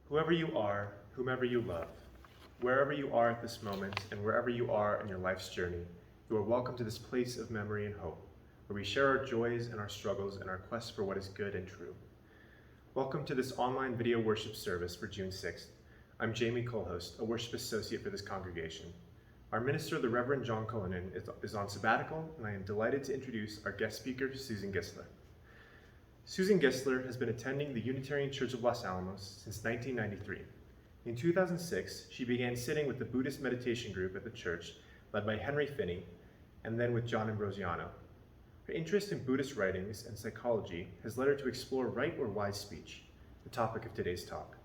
Whoever you are, whomever you love, wherever you are at this moment and wherever you are in your life's journey, you are welcome to this place of memory and hope, where we share our joys and our struggles and our quest for what is good and true. Welcome to this online video worship service for June 6th. I'm Jamie Cull-Host, a worship associate for this congregation. Our minister, the Reverend John Cullinan, is on sabbatical, and I am delighted to introduce our guest speaker, Susan Gisler. Susan Gisler has been attending the Unitarian Church of Los Alamos since 1993. In 2006, she began sitting with the Buddhist meditation group at the church, led by Henry Finney, and then with John Ambrosiano. Her interest in Buddhist writings and psychology has led her to explore right or wise speech, the topic of today's talk.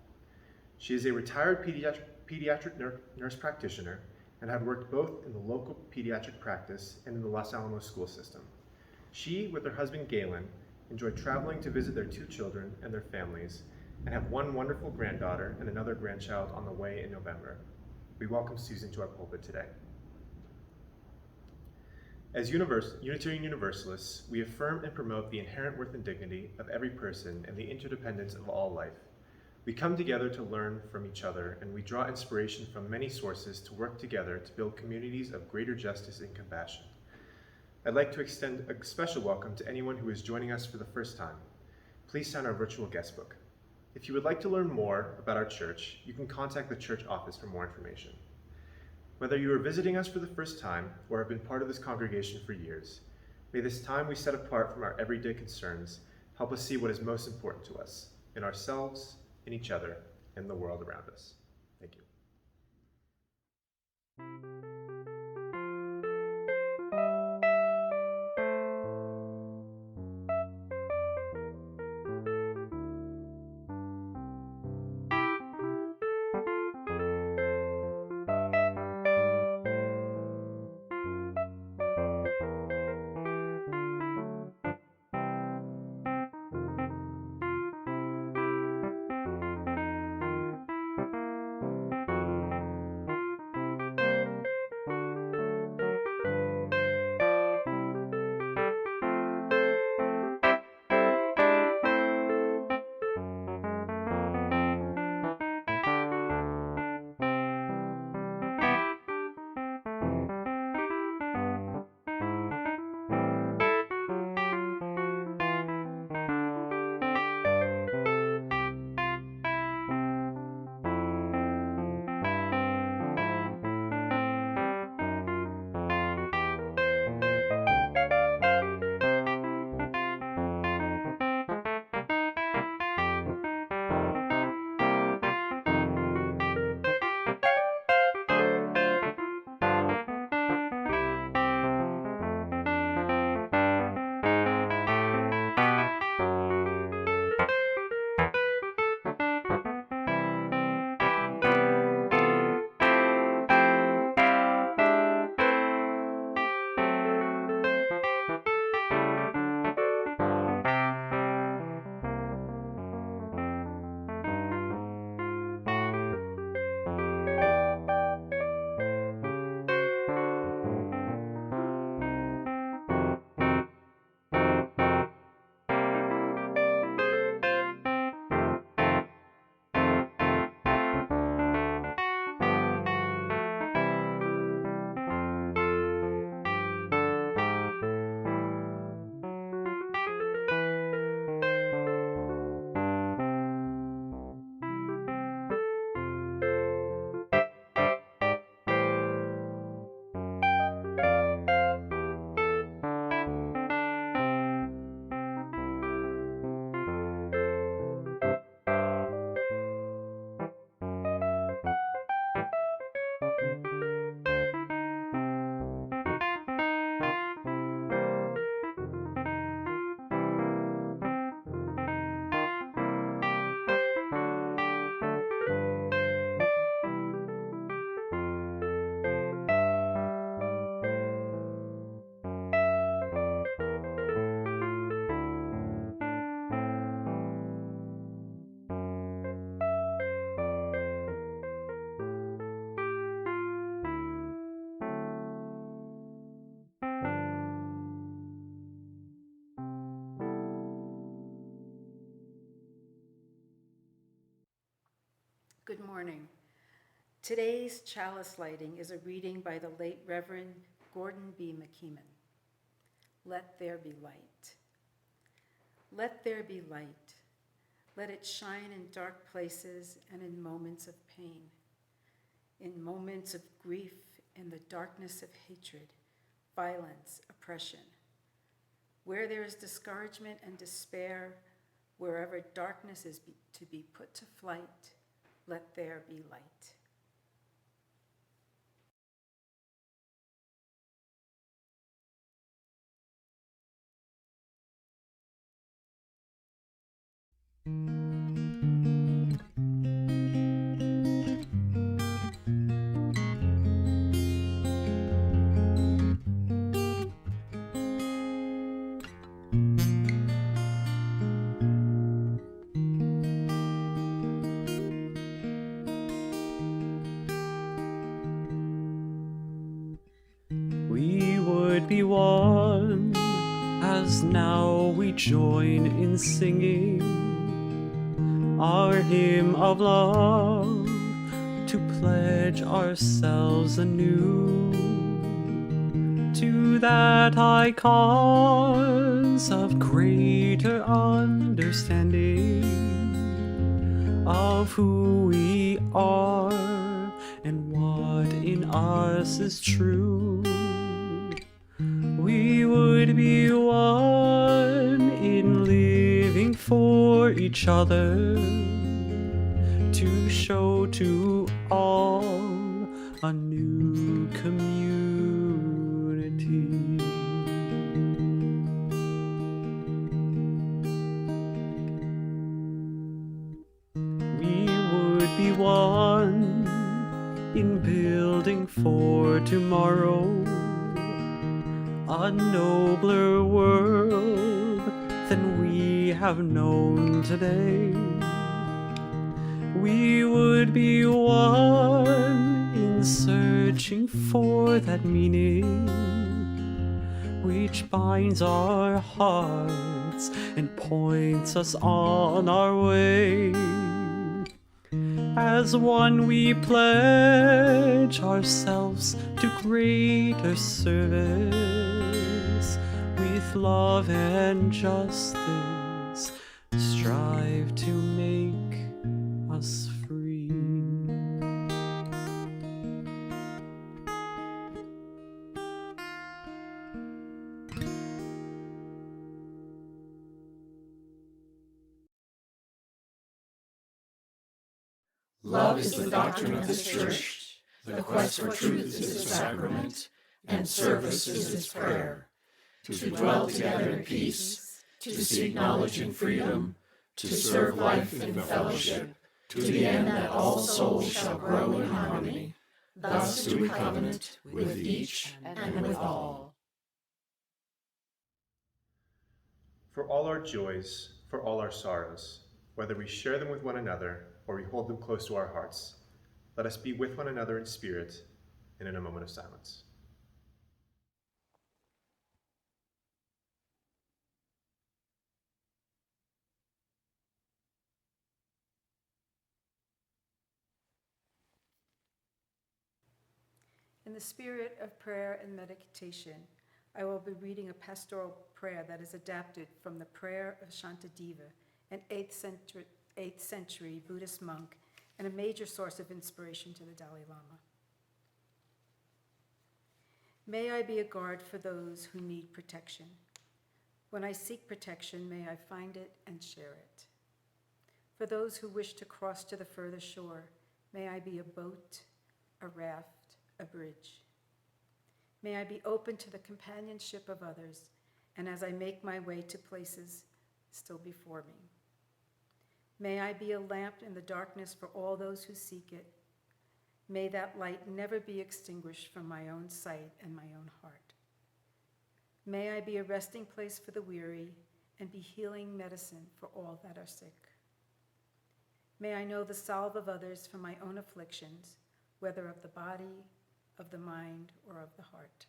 She is a retired pediatric nurse practitioner and had worked both in the local pediatric practice and in the Los Alamos school system. She, with her husband Galen, enjoy traveling to visit their two children and their families, and have one wonderful granddaughter and another grandchild on the way in November. We welcome Susan to our pulpit today. As Unitarian Universalists, we affirm and promote the inherent worth and dignity of every person and the interdependence of all life. We come together to learn from each other, and we draw inspiration from many sources to work together to build communities of greater justice and compassion. I'd like to extend a special welcome to anyone who is joining us for the first time. Please sign our virtual guest book. If you would like to learn more about our church, you can contact the church office for more information. Whether you are visiting us for the first time or have been part of this congregation for years, may this time we set apart from our everyday concerns help us see what is most important to us, in ourselves, in each other, and the world around us. Thank you. Good morning. Today's chalice lighting is a reading by the late Reverend Gordon B. McKeeman. Let there be light. Let there be light. Let it shine in dark places and in moments of pain, in moments of grief, in the darkness of hatred, violence, oppression. Where there is discouragement and despair, wherever darkness is to be put to flight, let there be light. We would be one, as now we join in singing our hymn of love, to pledge ourselves anew to that high cause of greater understanding of who we are and what in us is true. We would be one in living for each other, to show to all a new community. We would be one in building for tomorrow a nobler world than we have known today. We would be one in searching for that meaning which binds our hearts and points us on our way. As one we pledge ourselves to greater service, with love and justice strive to make us free. Love is the doctrine of this church, the quest for truth is its sacrament, and service is its prayer. To dwell together in peace, to seek knowledge in freedom, to serve life in fellowship, to the end that all souls shall grow in harmony. Thus do we covenant with each and with all. For all our joys, for all our sorrows, whether we share them with one another or we hold them close to our hearts, let us be with one another in spirit and in a moment of silence. In the spirit of prayer and meditation, I will be reading a pastoral prayer that is adapted from the prayer of Shantideva, an 8th century Buddhist monk and a major source of inspiration to the Dalai Lama. May I be a guard for those who need protection. When I seek protection, may I find it and share it. For those who wish to cross to the further shore, may I be a boat, a raft, a bridge. May I be open to the companionship of others, and as I make my way to places still before me. May I be a lamp in the darkness for all those who seek it. May that light never be extinguished from my own sight and my own heart. May I be a resting place for the weary and be healing medicine for all that are sick. May I know the salve of others for my own afflictions, whether of the body, of the mind, or of the heart.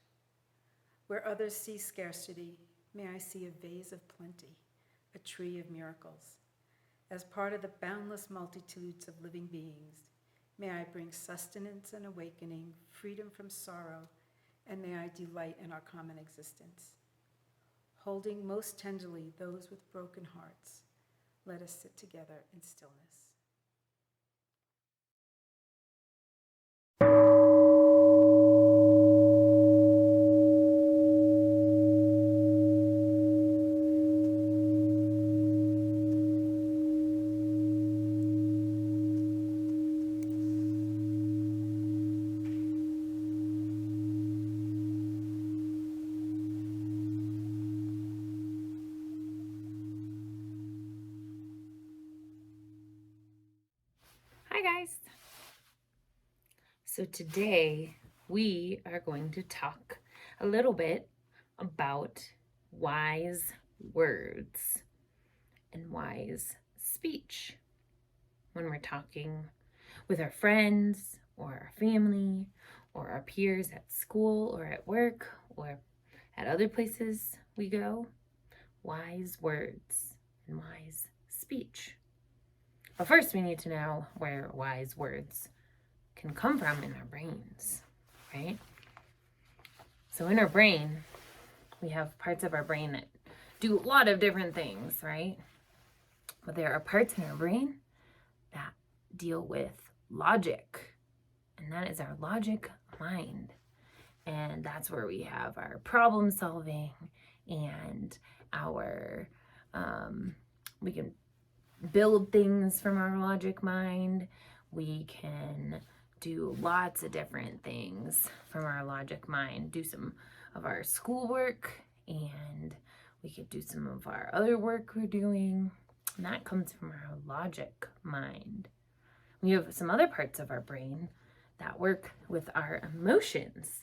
Where others see scarcity, may I see a vase of plenty, a tree of miracles. As part of the boundless multitudes of living beings, may I bring sustenance and awakening, freedom from sorrow, and may I delight in our common existence. Holding most tenderly those with broken hearts, let us sit together in stillness. Hi guys. So today we are going to talk a little bit about wise words and wise speech when we're talking with our friends or our family or our peers at school or at work or at other places we go. Wise words and wise speech. But first we need to know where wise words can come from in our brains, right? So in our brain, we have parts of our brain that do a lot of different things, right? But there are parts in our brain that deal with logic, and that is our logic mind. And that's where we have our problem solving and our, we can build things from our logic mind. We can do lots of different things from our logic mind, do some of our schoolwork, and we could do some of our other work we're doing, and that comes from our logic mind. We have some other parts of our brain that work with our emotions,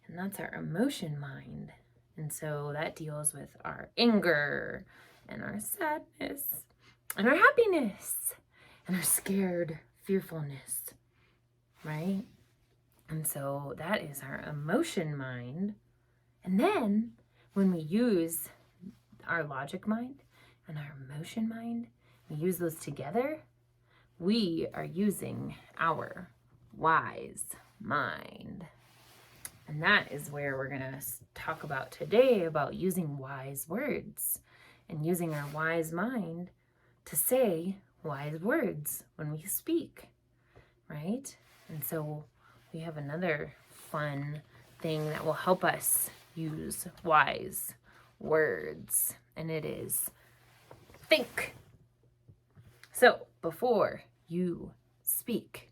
and that's our emotion mind. And so that deals with our anger and our sadness and our happiness and our scared fearfulness, right? And so that is our emotion mind. And then when we use our logic mind and our emotion mind, we use those together, we are using our wise mind. And that is where we're going to talk about today, about using wise words and using our wise mind to say wise words when we speak, right? And so we have another fun thing that will help us use wise words, and it is think. So before you speak,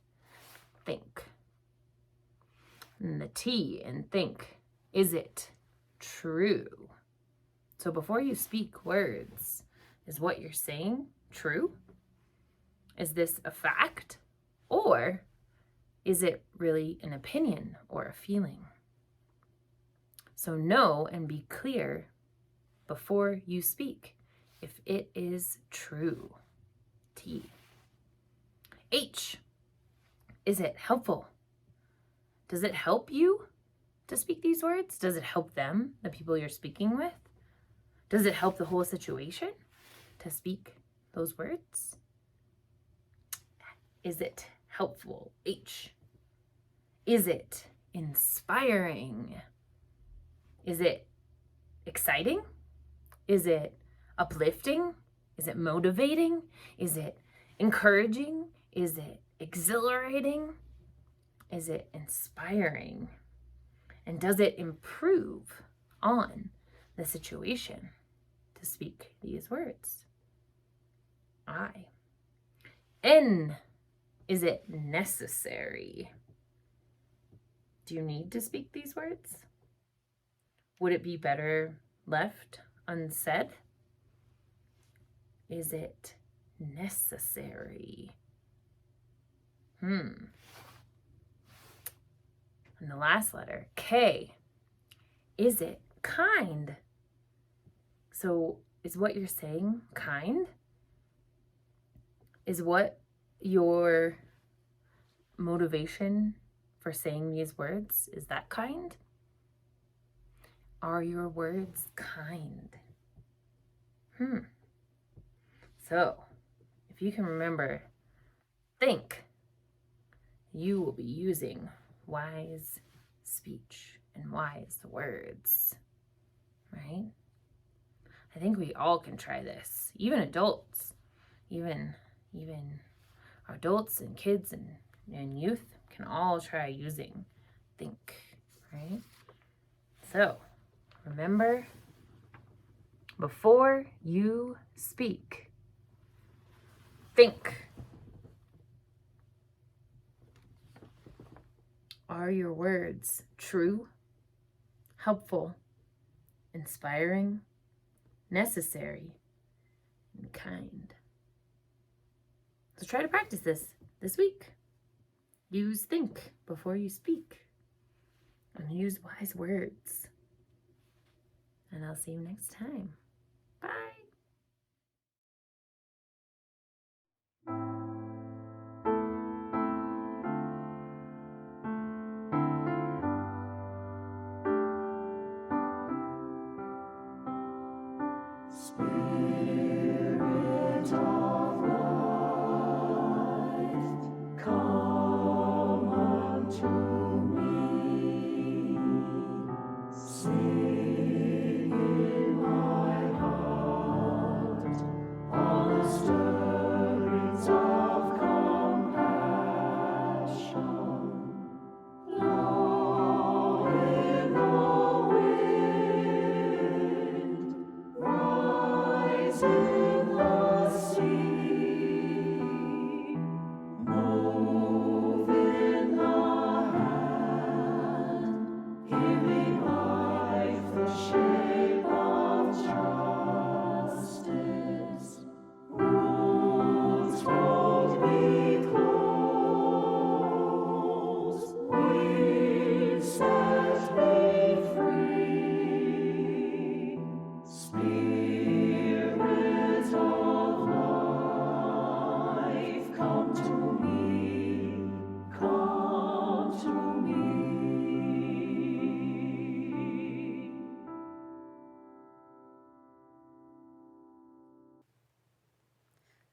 think. And the T in think, is it true? So before you speak words, is what you're saying true? Is this a fact? Or is it really an opinion or a feeling? So know and be clear before you speak if it is true. T. H. Is it helpful? Does it help you to speak these words? Does it help them, the people you're speaking with? Does it help the whole situation to speak those words? Is it helpful? H. Is it inspiring? Is it exciting? Is it uplifting? Is it motivating? Is it encouraging? Is it exhilarating? Is it inspiring? And does it improve on the situation to speak these words? I. N. Is it necessary? Do you need to speak these words? Would it be better left unsaid? Is it necessary? And the last letter, K. Is it kind? So is what you're saying kind? Is what your motivation for saying these words, is that kind? Are your words kind? So if you can remember, think, you will be using wise speech and wise words, right? I think we all can try this, even adults, even adults and kids and youth can all try using think, right? So remember, before you speak, think. Are your words true, helpful, inspiring, necessary, and kind? So try to practice this week. Use think before you speak. And use wise words. And I'll see you next time. Bye. Spirit of life, come unto me. Sing in my heart all the stirrings of compassion. Blow in the wind, rise in the sea, move in the hand, giving life the shape of justice. Wounds won't be closed, wings set me free. Spirit of life, come to me, come to me.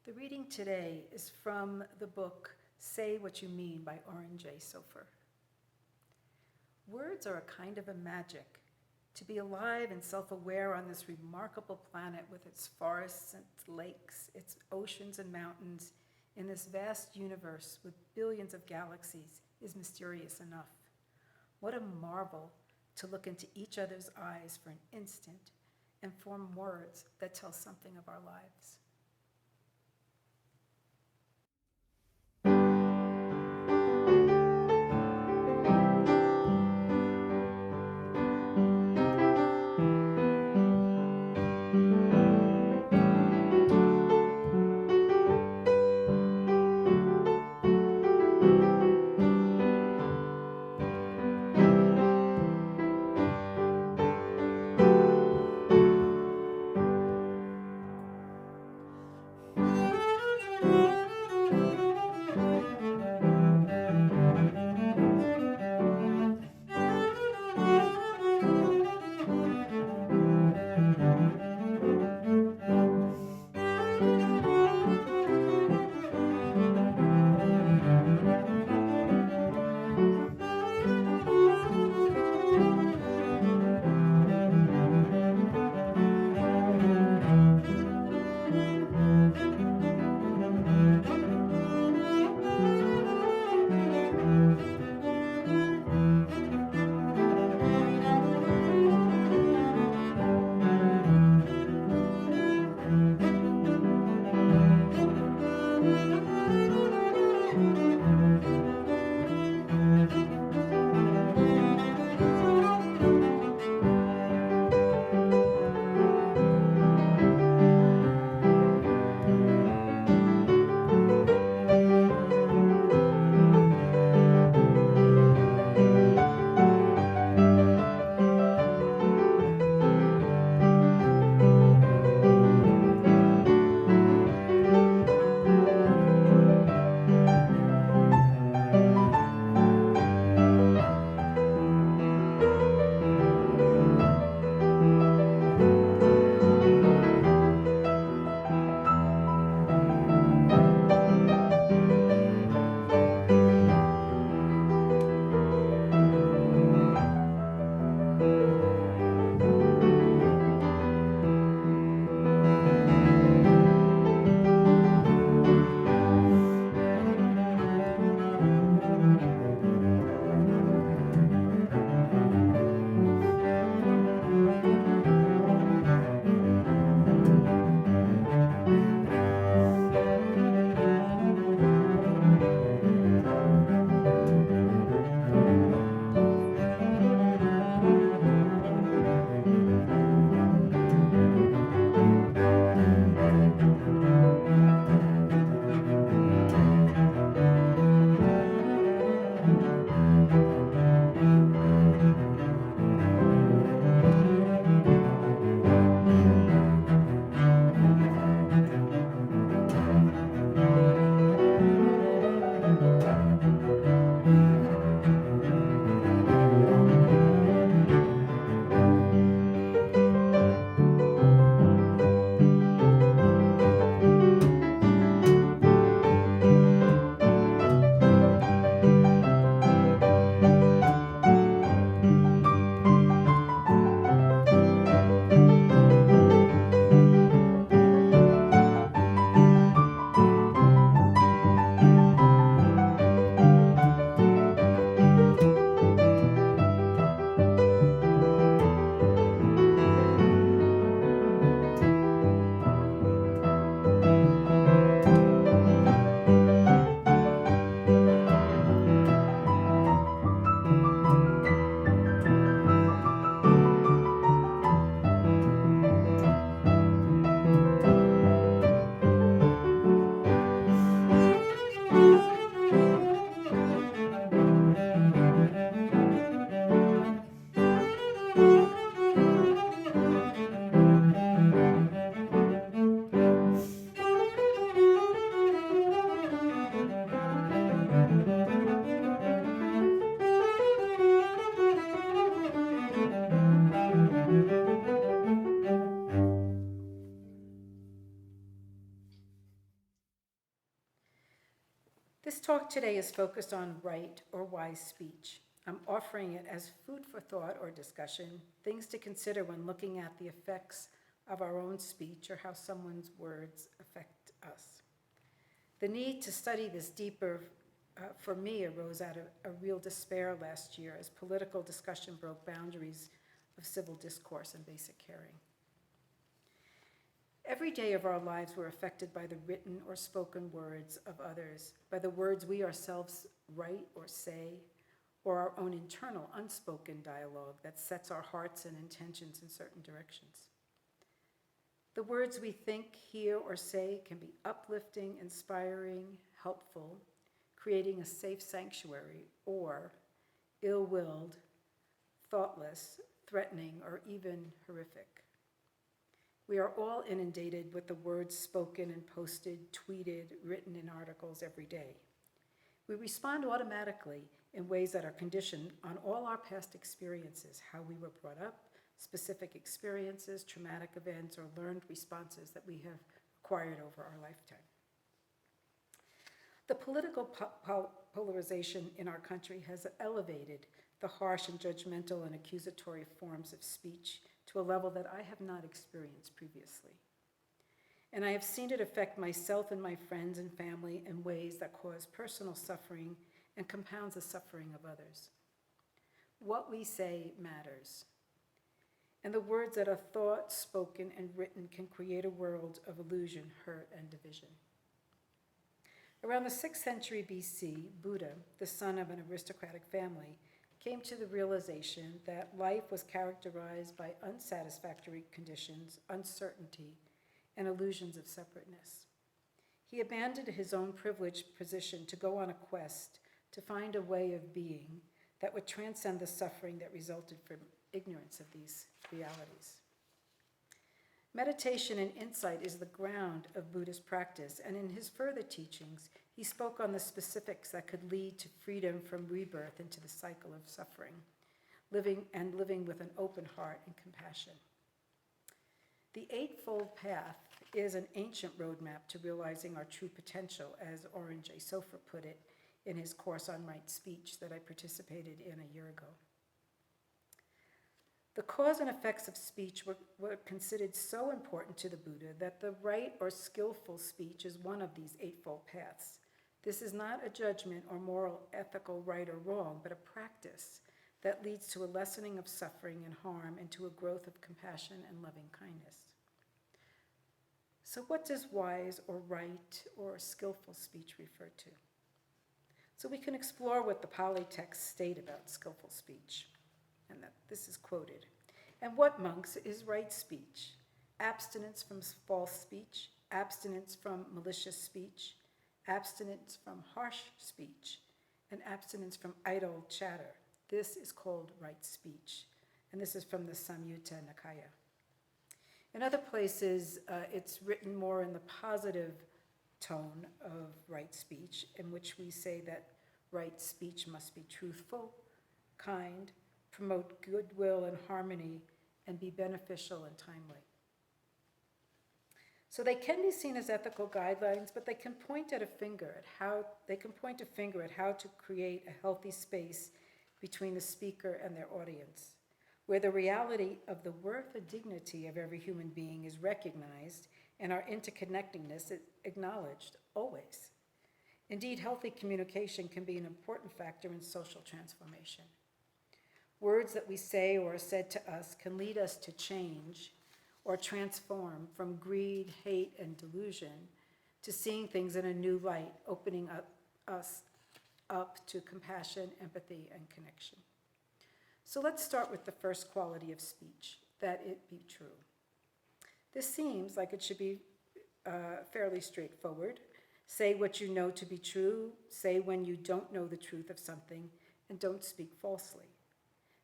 The reading today is from the book Say What You Mean by Oren Jay Sofer. Words are a kind of a magic. To be alive and self-aware on this remarkable planet with its forests and its lakes, its oceans and mountains, in this vast universe with billions of galaxies is mysterious enough. What a marvel to look into each other's eyes for an instant and form words that tell something of our lives. This talk today is focused on right or wise speech. I'm offering it as food for thought or discussion, things to consider when looking at the effects of our own speech or how someone's words affect us. The need to study this deeper for me arose out of a real despair last year as political discussion broke boundaries of civil discourse and basic caring. Every day of our lives we're affected by the written or spoken words of others, by the words we ourselves write or say, or our own internal unspoken dialogue that sets our hearts and intentions in certain directions. The words we think, hear, or say can be uplifting, inspiring, helpful, creating a safe sanctuary, or ill-willed, thoughtless, threatening, or even horrific. We are all inundated with the words spoken and posted, tweeted, written in articles every day. We respond automatically in ways that are conditioned on all our past experiences, how we were brought up, specific experiences, traumatic events, or learned responses that we have acquired over our lifetime. The political polarization in our country has elevated the harsh and judgmental and accusatory forms of speech to a level that I have not experienced previously. And I have seen it affect myself and my friends and family in ways that cause personal suffering and compounds the suffering of others. What we say matters. And the words that are thought, spoken, and written can create a world of illusion, hurt, and division. Around the 6th century BC, Buddha, the son of an aristocratic family, came to the realization that life was characterized by unsatisfactory conditions, uncertainty, and illusions of separateness. He abandoned his own privileged position to go on a quest to find a way of being that would transcend the suffering that resulted from ignorance of these realities. Meditation and insight is the ground of Buddhist practice, and in his further teachings, he spoke on the specifics that could lead to freedom from rebirth into the cycle of suffering, living with an open heart and compassion. The Eightfold Path is an ancient roadmap to realizing our true potential, as Oren Jay Sofer put it in his course on right speech that I participated in a year ago. The cause and effects of speech were considered so important to the Buddha that the right or skillful speech is one of these eightfold paths. This is not a judgment or moral, ethical right or wrong, but a practice that leads to a lessening of suffering and harm and to a growth of compassion and loving kindness. So what does wise or right or skillful speech refer to? So we can explore what the Pali texts state about skillful speech. And that this is quoted. And what, monks, is right speech? Abstinence from false speech, abstinence from malicious speech, abstinence from harsh speech, and abstinence from idle chatter. This is called right speech. And this is from the Samyutta Nikaya. In other places, it's written more in the positive tone of right speech, in which we say that right speech must be truthful, kind, promote goodwill and harmony, and be beneficial and timely. So they can be seen as ethical guidelines, but they can point a finger at how to create a healthy space between the speaker and their audience, where the reality of the worth and dignity of every human being is recognized and our interconnectedness is acknowledged always. Indeed, healthy communication can be an important factor in social transformation. Words that we say or are said to us can lead us to change or transform from greed, hate, and delusion to seeing things in a new light, opening us up to compassion, empathy, and connection. So let's start with the first quality of speech, that it be true. This seems like it should be fairly straightforward. Say what you know to be true, say when you don't know the truth of something, and don't speak falsely.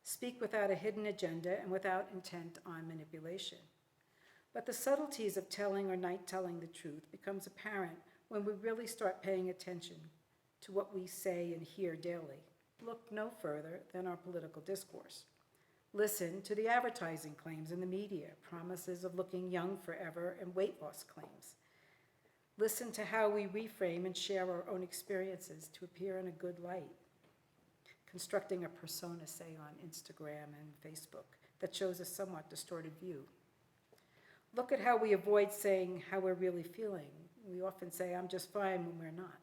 Speak without a hidden agenda and without intent on manipulation. But the subtleties of telling or not telling the truth becomes apparent when we really start paying attention to what we say and hear daily. Look no further than our political discourse. Listen to the advertising claims in the media, promises of looking young forever and weight loss claims. Listen to how we reframe and share our own experiences to appear in a good light. Constructing a persona, say, on Instagram and Facebook that shows a somewhat distorted view. Look at how we avoid saying how we're really feeling. We often say, I'm just fine, when we're not.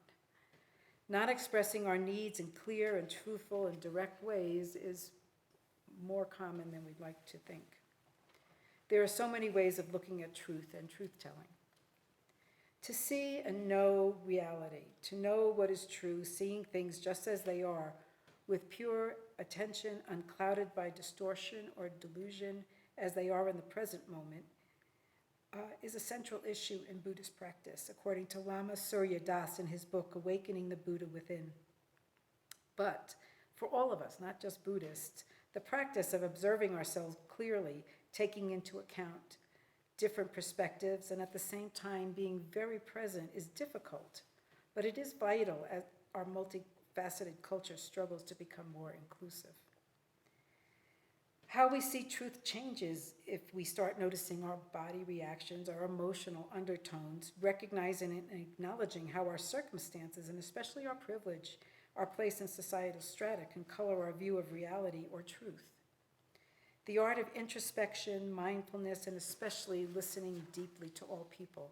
Not expressing our needs in clear and truthful and direct ways is more common than we'd like to think. There are so many ways of looking at truth and truth-telling. To see and know reality, to know what is true, seeing things just as they are, with pure attention, unclouded by distortion or delusion, as they are in the present moment, is a central issue in Buddhist practice, according to Lama Surya Das in his book, Awakening the Buddha Within. But for all of us, not just Buddhists, the practice of observing ourselves clearly, taking into account different perspectives, and at the same time being very present is difficult, but it is vital as our multifaceted culture struggles to become more inclusive. How we see truth changes if we start noticing our body reactions, our emotional undertones, recognizing and acknowledging how our circumstances, and especially our privilege, our place in societal strata, can color our view of reality or truth. The art of introspection, mindfulness, and especially listening deeply to all people.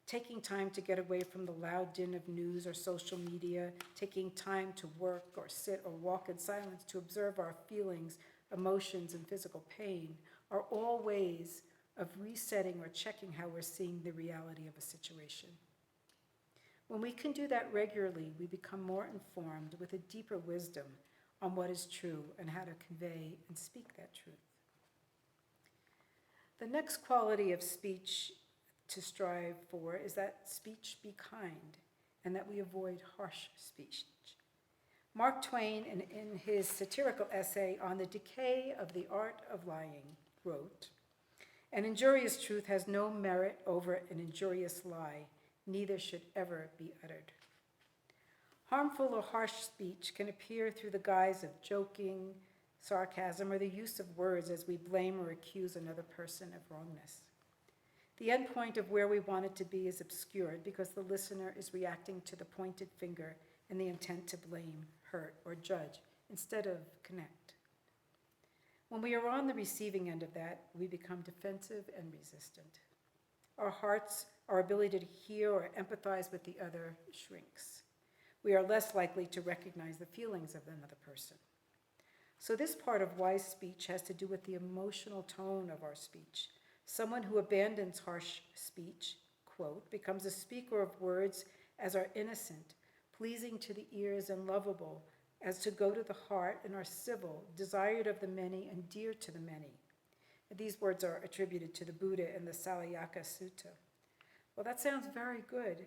Taking time to get away from the loud din of news or social media, taking time to work or sit or walk in silence to observe our feelings, emotions, and physical pain are all ways of resetting or checking how we're seeing the reality of a situation. When we can do that regularly, we become more informed with a deeper wisdom on what is true and how to convey and speak that truth. The next quality of speech to strive for is that speech be kind and that we avoid harsh speech. Mark Twain, in his satirical essay on the decay of the art of lying, wrote, "An injurious truth has no merit over an injurious lie, neither should ever be uttered." Harmful or harsh speech can appear through the guise of joking, sarcasm, or the use of words as we blame or accuse another person of wrongness. The end point of where we want it to be is obscured because the listener is reacting to the pointed finger and the intent to blame, hurt, or judge instead of connect. When we are on the receiving end of that, we become defensive and resistant. Our hearts, our ability to hear or empathize with the other shrinks. We are less likely to recognize the feelings of another person. So this part of wise speech has to do with the emotional tone of our speech. Someone who abandons harsh speech, quote, becomes a speaker of words as are innocent, pleasing to the ears and lovable, as to go to the heart and are civil, desired of the many and dear to the many. And these words are attributed to the Buddha in the Salayaka Sutta. Well, that sounds very good,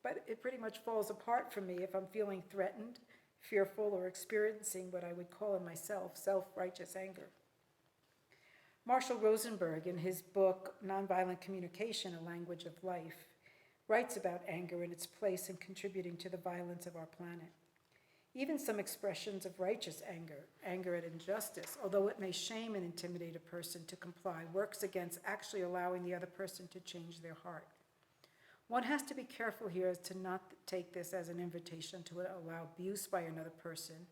but it pretty much falls apart for me if I'm feeling threatened, fearful, or experiencing what I would call in myself self-righteous anger. Marshall Rosenberg, in his book, Nonviolent Communication, A Language of Life, writes about anger and its place in contributing to the violence of our planet. Even some expressions of righteous anger, anger at injustice, although it may shame and intimidate a person to comply, works against actually allowing the other person to change their heart. One has to be careful here as to not take this as an invitation to allow abuse by another person,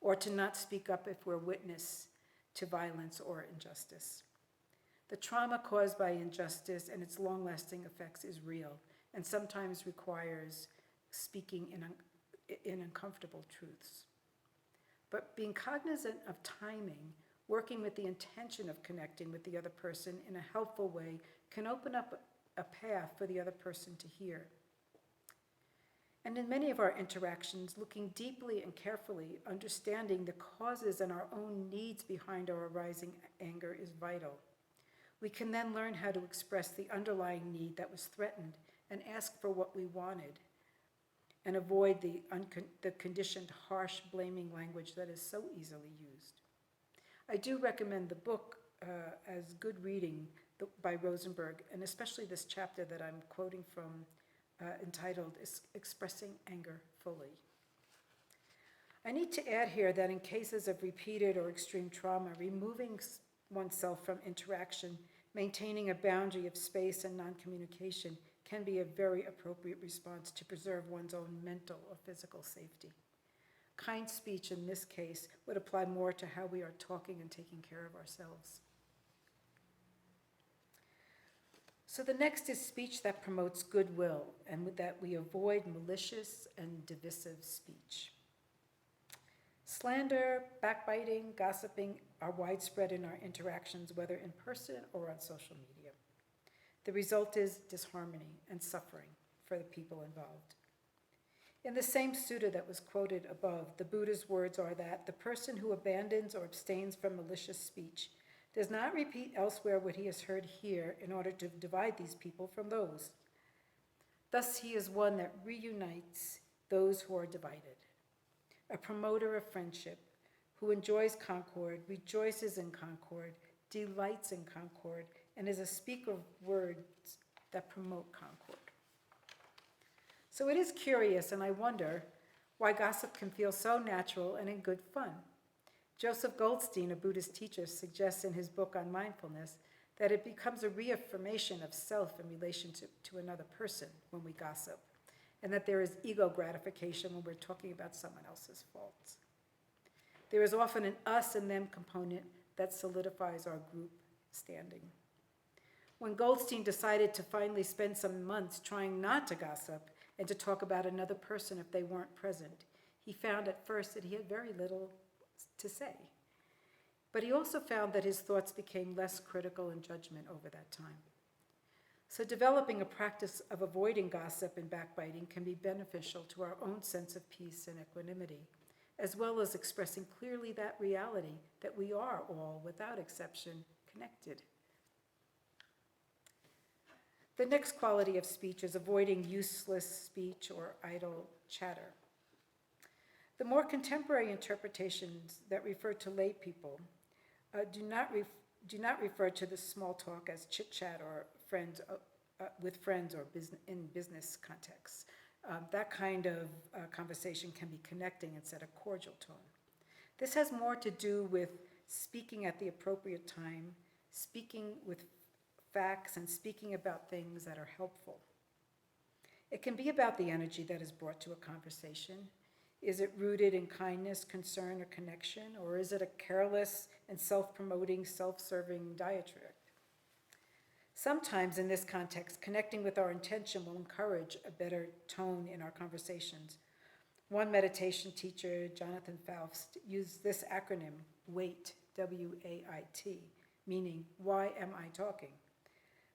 or to not speak up if we're witness to violence or injustice. The trauma caused by injustice and its long-lasting effects is real, and sometimes requires speaking in uncomfortable truths. But being cognizant of timing, working with the intention of connecting with the other person in a helpful way, can open up a path for the other person to hear. And in many of our interactions, looking deeply and carefully, understanding the causes and our own needs behind our arising anger is vital. We can then learn how to express the underlying need that was threatened and ask for what we wanted, and avoid the conditioned, harsh, blaming language that is so easily used. I do recommend the book as good reading by Rosenberg, and especially this chapter that I'm quoting from, entitled Expressing Anger Fully. I need to add here that in cases of repeated or extreme trauma, removing oneself from interaction, maintaining a boundary of space and non-communication can be a very appropriate response to preserve one's own mental or physical safety. Kind speech in this case would apply more to how we are talking and taking care of ourselves. So the next is speech that promotes goodwill and that we avoid malicious and divisive speech. Slander, backbiting, gossiping are widespread in our interactions, whether in person or on social media. The result is disharmony and suffering for the people involved. In the same sutta that was quoted above, the Buddha's words are that the person who abandons or abstains from malicious speech does not repeat elsewhere what he has heard here in order to divide these people from those. Thus he is one that reunites those who are divided, a promoter of friendship, who enjoys concord, rejoices in concord, delights in concord, and is a speaker of words that promote concord. So it is curious, and I wonder why gossip can feel so natural and in good fun. Joseph Goldstein, a Buddhist teacher, suggests in his book on mindfulness that it becomes a reaffirmation of self in relationship to another person when we gossip, and that there is ego gratification when we're talking about someone else's faults. There is often an us and them component that solidifies our group standing. When Goldstein decided to finally spend some months trying not to gossip and to talk about another person if they weren't present, he found at first that he had very little to say. But he also found that his thoughts became less critical and judgment over that time. So developing a practice of avoiding gossip and backbiting can be beneficial to our own sense of peace and equanimity, as well as expressing clearly that reality that we are all, without exception, connected. The next quality of speech is avoiding useless speech or idle chatter. The more contemporary interpretations that refer to lay people do not refer to the small talk as chit-chat or friends with friends or in business contexts. That kind of conversation can be connecting and set a cordial tone. This has more to do with speaking at the appropriate time, speaking with facts, and speaking about things that are helpful. It can be about the energy that is brought to a conversation. Is it rooted in kindness, concern, or connection, or is it a careless and self-promoting, self-serving diatribe? Sometimes in this context, connecting with our intention will encourage a better tone in our conversations. One meditation teacher, Jonathan Faust, used this acronym, WAIT, W-A-I-T, meaning, why am I talking?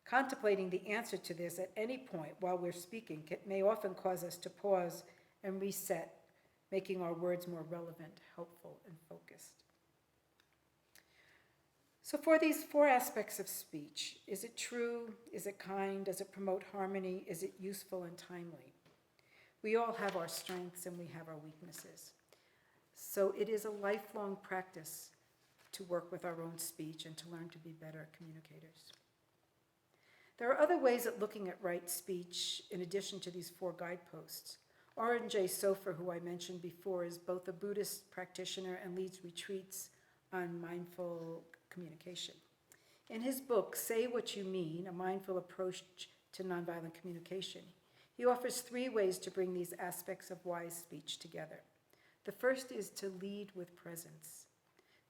Contemplating the answer to this at any point while we're speaking may often cause us to pause and reset, making our words more relevant, helpful, and focused. So for these four aspects of speech, is it true? Is it kind? Does it promote harmony? Is it useful and timely? We all have our strengths and we have our weaknesses. So it is a lifelong practice to work with our own speech and to learn to be better communicators. There are other ways of looking at right speech in addition to these four guideposts. Oren Jay Sofer, who I mentioned before, is both a Buddhist practitioner and leads retreats on mindful communication. In his book, Say What You Mean, A Mindful Approach to Nonviolent Communication, he offers 3 ways to bring these aspects of wise speech together. The first is to lead with presence.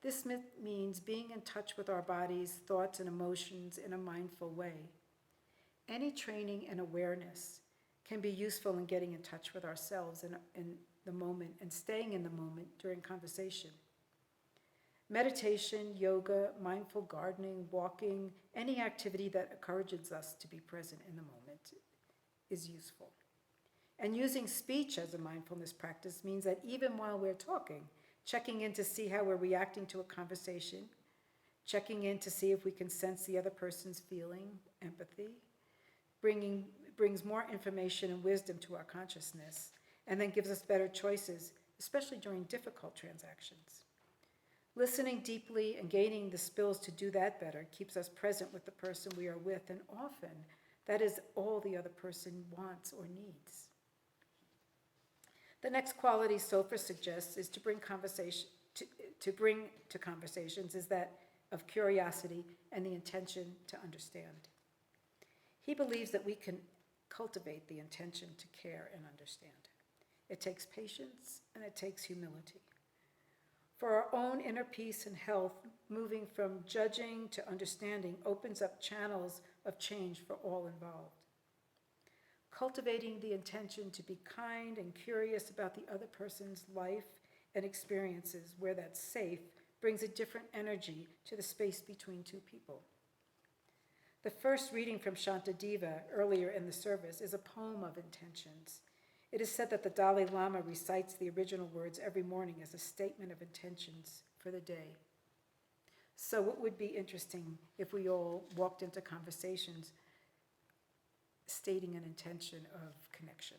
This means being in touch with our bodies, thoughts, and emotions in a mindful way. Any training and awareness can be useful in getting in touch with ourselves in the moment and staying in the moment during conversation. Meditation, yoga, mindful gardening, walking, any activity that encourages us to be present in the moment is useful. And using speech as a mindfulness practice means that even while we're talking, checking in to see how we're reacting to a conversation, checking in to see if we can sense the other person's feeling, empathy, brings more information and wisdom to our consciousness, and then gives us better choices, especially during difficult transactions. Listening deeply and gaining the skills to do that better keeps us present with the person we are with, and often that is all the other person wants or needs. The next quality Sofer suggests is to bring to conversations is that of curiosity and the intention to understand. He believes that we can cultivate the intention to care and understand. It takes patience and it takes humility. For our own inner peace and health, moving from judging to understanding opens up channels of change for all involved. Cultivating the intention to be kind and curious about the other person's life and experiences where that's safe brings a different energy to the space between two people. The first reading from Shantideva earlier in the service is a poem of intentions. It is said that the Dalai Lama recites the original words every morning as a statement of intentions for the day. So it would be interesting if we all walked into conversations stating an intention of connection.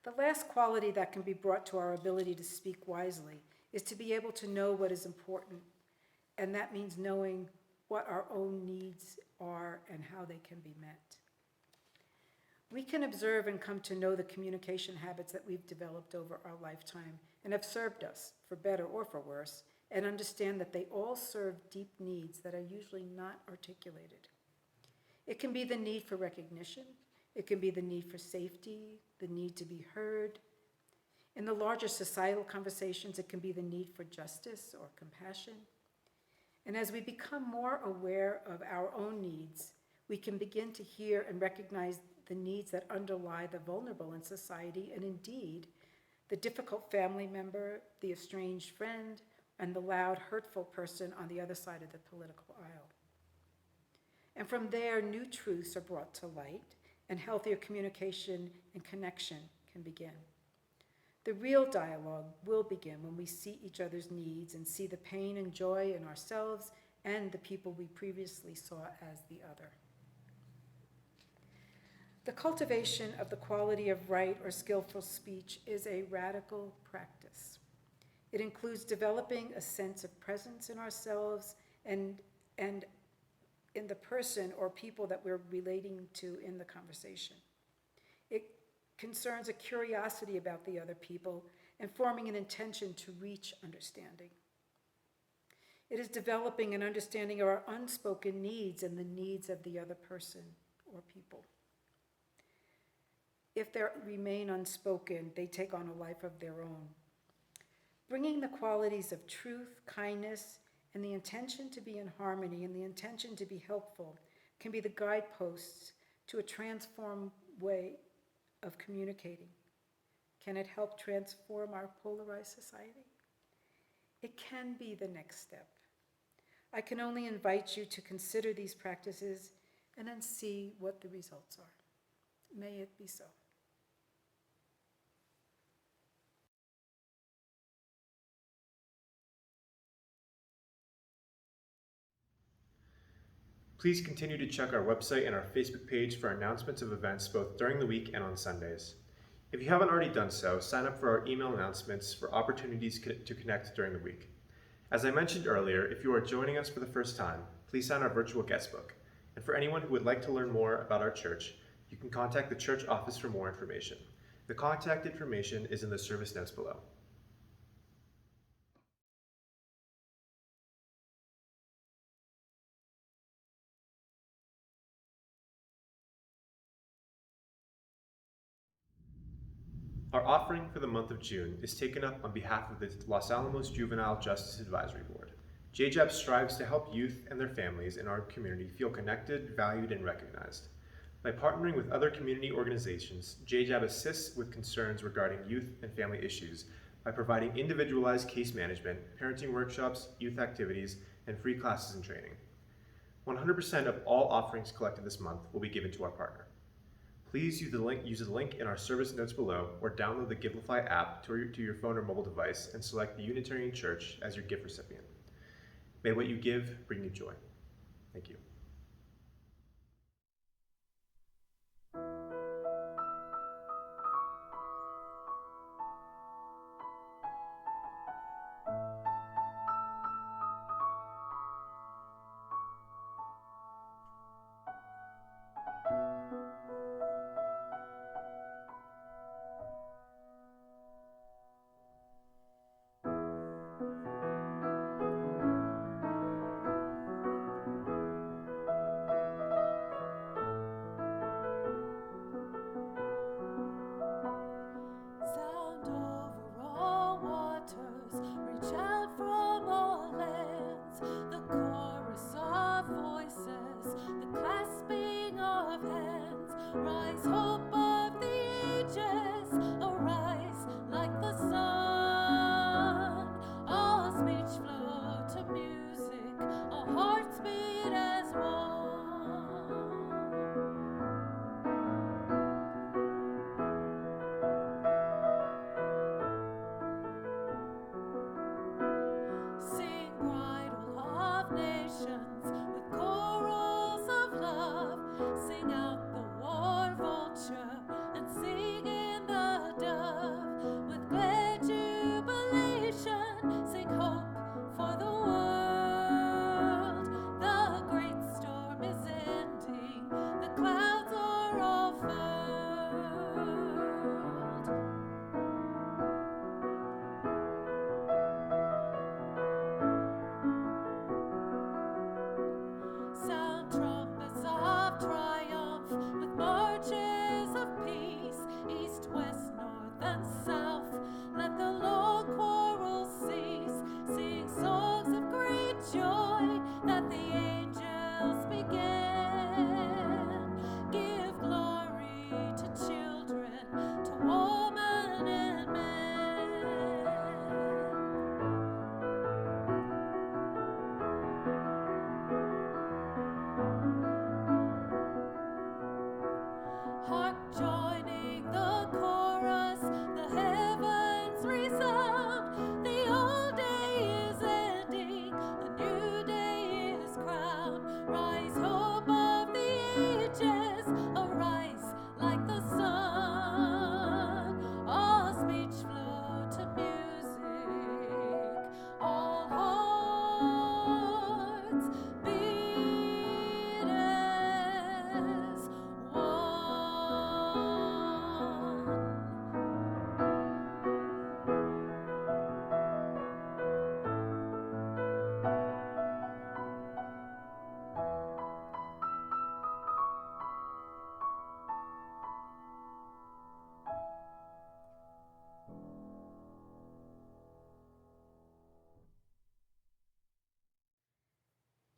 The last quality that can be brought to our ability to speak wisely is to be able to know what is important, and that means knowing what our own needs are and how they can be met. We can observe and come to know the communication habits that we've developed over our lifetime and have served us, for better or for worse, and understand that they all serve deep needs that are usually not articulated. It can be the need for recognition. It can be the need for safety, the need to be heard. In the larger societal conversations, it can be the need for justice or compassion. And as we become more aware of our own needs, we can begin to hear and recognize the needs that underlie the vulnerable in society, and indeed, the difficult family member, the estranged friend, and the loud, hurtful person on the other side of the political aisle. And from there, new truths are brought to light, and healthier communication and connection can begin. The real dialogue will begin when we see each other's needs and see the pain and joy in ourselves and the people we previously saw as the other. The cultivation of the quality of right or skillful speech is a radical practice. It includes developing a sense of presence in ourselves and in the person or people that we're relating to in the conversation. It concerns a curiosity about the other people and forming an intention to reach understanding. It is developing an understanding of our unspoken needs and the needs of the other person or people. If they remain unspoken, they take on a life of their own. Bringing the qualities of truth, kindness, and the intention to be in harmony and the intention to be helpful can be the guideposts to a transformed way of communicating. Can it help transform our polarized society? It can be the next step. I can only invite you to consider these practices and then see what the results are. May it be so. Please continue to check our website and our Facebook page for announcements of events both during the week and on Sundays. If you haven't already done so, sign up for our email announcements for opportunities to connect during the week. As I mentioned earlier, if you are joining us for the first time, please sign our virtual guest book. And for anyone who would like to learn more about our church, you can contact the church office for more information. The contact information is in the service notes below. Our offering for the month of June is taken up on behalf of the Los Alamos Juvenile Justice Advisory Board. JJAB strives to help youth and their families in our community feel connected, valued, and recognized. By partnering with other community organizations, JJAB assists with concerns regarding youth and family issues by providing individualized case management, parenting workshops, youth activities, and free classes and training. 100% of all offerings collected this month will be given to our partner. Please use the link in our service notes below or download the Givelify app to your phone or mobile device and select the Unitarian Church as your gift recipient. May what you give bring you joy. Thank you.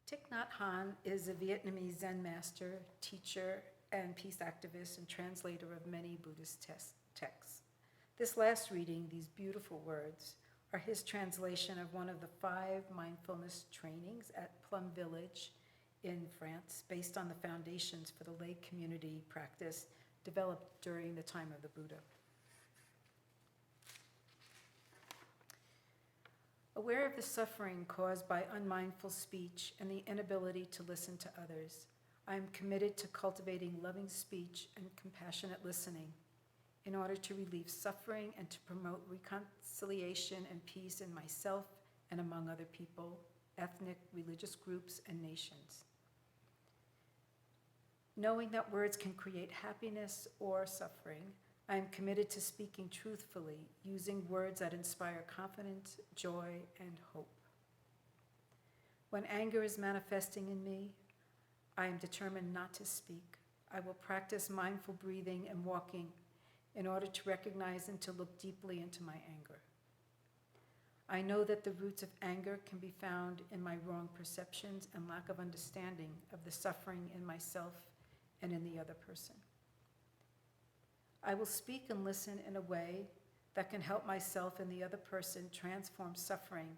Thich Nhat Hanh is a Vietnamese Zen master, teacher, and peace activist and translator of many Buddhist texts. This last reading, these beautiful words, are his translation of one of the 5 mindfulness trainings at Plum Village in France, based on the foundations for the lay community practice developed during the time of the Buddha. Aware of the suffering caused by unmindful speech and the inability to listen to others, I am committed to cultivating loving speech and compassionate listening in order to relieve suffering and to promote reconciliation and peace in myself and among other people, ethnic, religious groups, and nations. Knowing that words can create happiness or suffering, I am committed to speaking truthfully, using words that inspire confidence, joy, and hope. When anger is manifesting in me, I am determined not to speak. I will practice mindful breathing and walking in order to recognize and to look deeply into my anger. I know that the roots of anger can be found in my wrong perceptions and lack of understanding of the suffering in myself and in the other person. I will speak and listen in a way that can help myself and the other person transform suffering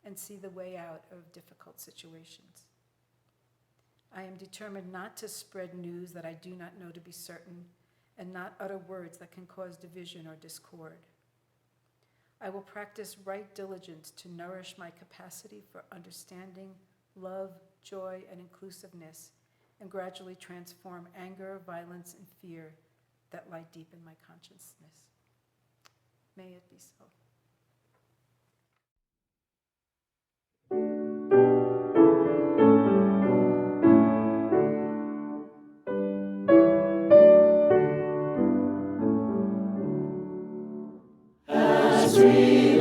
and see the way out of difficult situations. I am determined not to spread news that I do not know to be certain and not utter words that can cause division or discord. I will practice right diligence to nourish my capacity for understanding, love, joy, and inclusiveness, and gradually transform anger, violence, and fear that lie deep in my consciousness. May it be so. As we